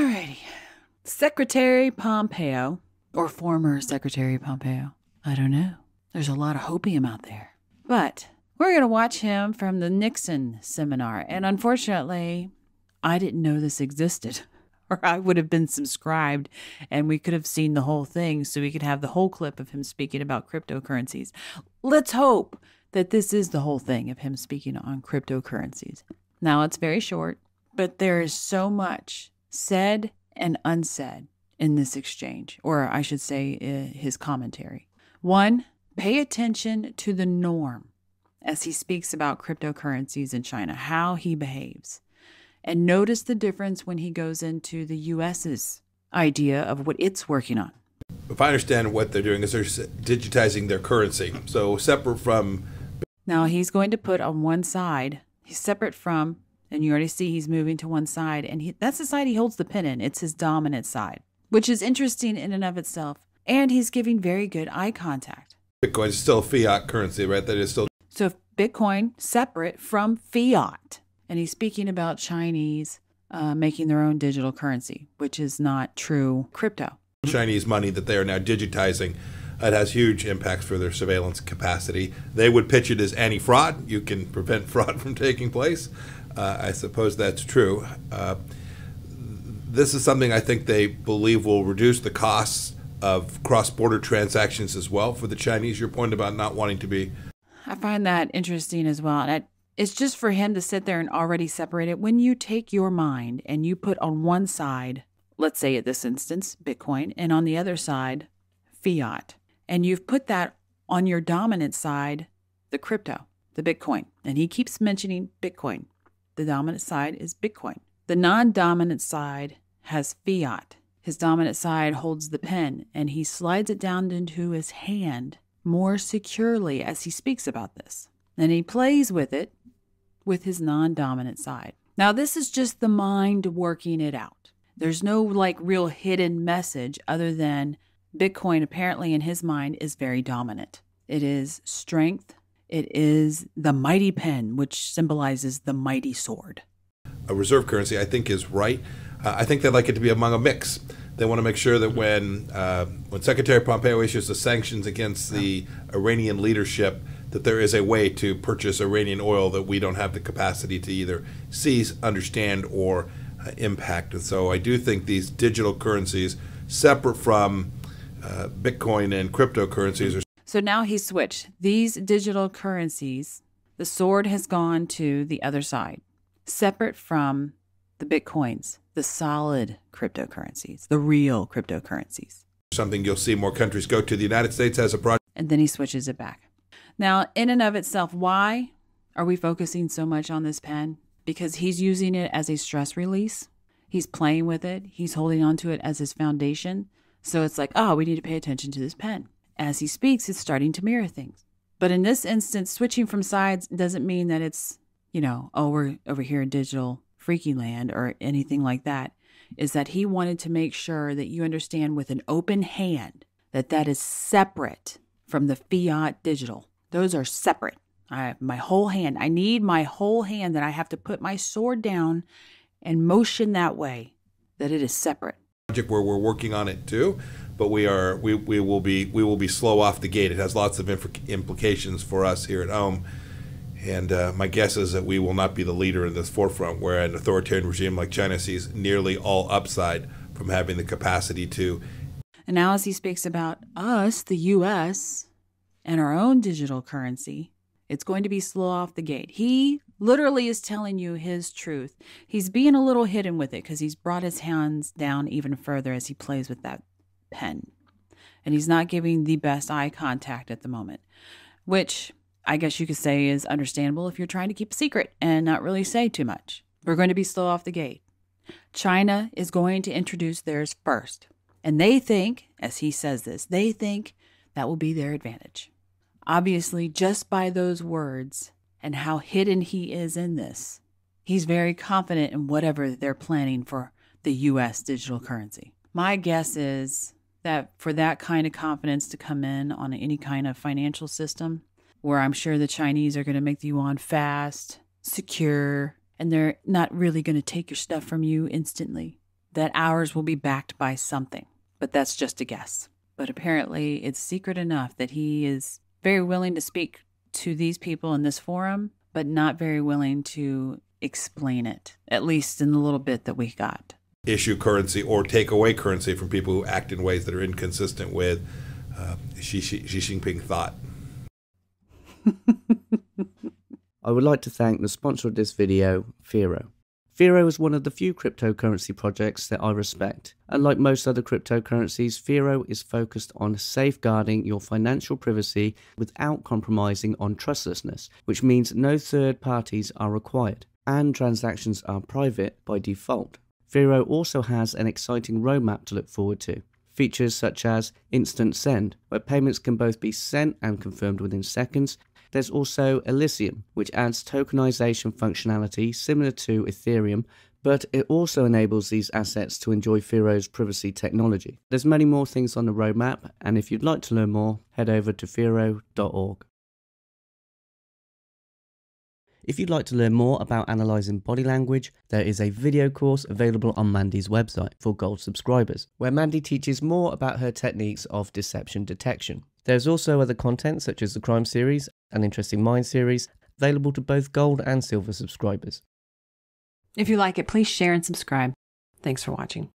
Alrighty. Secretary Pompeo, or former Secretary Pompeo. I don't know. There's a lot of hopium out there. But we're going to watch him from the Nixon seminar. And unfortunately, I didn't know this existed. Or I would have been subscribed and we could have seen the whole thing so we could have the whole clip of him speaking about cryptocurrencies. Let's hope that this is the whole thing of him speaking on cryptocurrencies. Now, it's very short, but there is so much said and unsaid in this exchange, or I should say his commentary. One, pay attention to the norm as he speaks about cryptocurrencies in China, how he behaves. And notice the difference when he goes into the U.S.'s idea of what it's working on. If I understand what they're doing is they're digitizing their currency. So separate from... Now he's going to put on one side, he's separate from, and you already see he's moving to one side, and that's the side he holds the pen in. It's his dominant side, which is interesting in and of itself. And he's giving very good eye contact. Bitcoin is still fiat currency, right? That is still... So Bitcoin separate from fiat. And he's speaking about Chinese making their own digital currency, which is not true crypto. Chinese money that they are now digitizing. It has huge impacts for their surveillance capacity. They would pitch it as anti-fraud. You can prevent fraud from taking place. I suppose that's true. This is something I think they believe will reduce the costs of cross-border transactions as well for the Chinese. Your point about not wanting to be... I find that interesting as well. And it's just for him to sit there and already separate it. When you take your mind and you put on one side, let's say at this instance, Bitcoin, and on the other side, fiat, and you've put that on your dominant side, the crypto, the Bitcoin, and he keeps mentioning Bitcoin. The dominant side is Bitcoin. The non-dominant side has fiat. His dominant side holds the pen, and he slides it down into his hand more securely as he speaks about this. And he plays with it with his non-dominant side. Now, this is just the mind working it out. There's no real hidden message other than Bitcoin apparently in his mind is very dominant. It is strength. It is the mighty pen, which symbolizes the mighty sword. A reserve currency, I think, is right. I think they'd like it to be among a mix. They want to make sure that when Secretary Pompeo issues the sanctions against the Iranian leadership, that there is a way to purchase Iranian oil that we don't have the capacity to either seize, understand, or impact. And so I do think these digital currencies, separate from Bitcoin and cryptocurrencies, are... So now he's switched. These digital currencies, the sword has gone to the other side, separate from the Bitcoins, the solid cryptocurrencies, the real cryptocurrencies. Something you'll see more countries go to. The United States has a project. And then he switches it back. Now, in and of itself, why are we focusing so much on this pen? Because he's using it as a stress release. He's playing with it. He's holding on to it as his foundation. So it's like, we need to pay attention to this pen. As he speaks, it's starting to mirror things. But in this instance, switching from sides doesn't mean that it's, we're over here in digital freaky land or anything like that. Is that he wanted to make sure that you understand with an open hand that is separate from the fiat digital. Those are separate. My whole hand. I need my whole hand that I have to put my sword down and motion that way, that it is separate. Project where we're working on it too, but we will be slow off the gate. It has lots of implications for us here at home, and my guess is that we will not be the leader in this forefront, where an authoritarian regime like China sees nearly all upside from having the capacity to. And now as he speaks about us, the U.S., and our own digital currency, it's going to be slow off the gate. He literally is telling you his truth. He's being a little hidden with it because he's brought his hands down even further as he plays with that pen. And he's not giving the best eye contact at the moment, which I guess you could say is understandable if you're trying to keep a secret and not really say too much. We're going to be slow off the gate. China is going to introduce theirs first. And they think, as he says this, they think that will be their advantage. Obviously, just by those words and how hidden he is in this, he's very confident in whatever they're planning for the U.S. digital currency. My guess is that for that kind of confidence to come in on any kind of financial system, where I'm sure the Chinese are going to make the yuan fast, secure, and they're not really going to take your stuff from you instantly. that ours will be backed by something. But that's just a guess. But apparently it's secret enough that he is very willing to speak to these people in this forum, but not very willing to explain it, at least in the little bit that we got. Issue currency or take away currency from people who act in ways that are inconsistent with Xi Jinping thought. I would like to thank the sponsor of this video, Firo. Firo is one of the few cryptocurrency projects that I respect. Unlike most other cryptocurrencies, Firo is focused on safeguarding your financial privacy without compromising on trustlessness, which means no third parties are required, and transactions are private by default. Firo also has an exciting roadmap to look forward to. Features such as Instant Send, where payments can both be sent and confirmed within seconds. There's also Elysium, which adds tokenization functionality similar to Ethereum, but it also enables these assets to enjoy Firo's privacy technology. There's many more things on the roadmap, and if you'd like to learn more, head over to firo.org. If you'd like to learn more about analysing body language, there is a video course available on Mandy's website for Gold subscribers, where Mandy teaches more about her techniques of deception detection. There's also other content such as the Crime series and Interesting Minds series, available to both Gold and Silver subscribers. If you like it, please share and subscribe. Thanks for watching.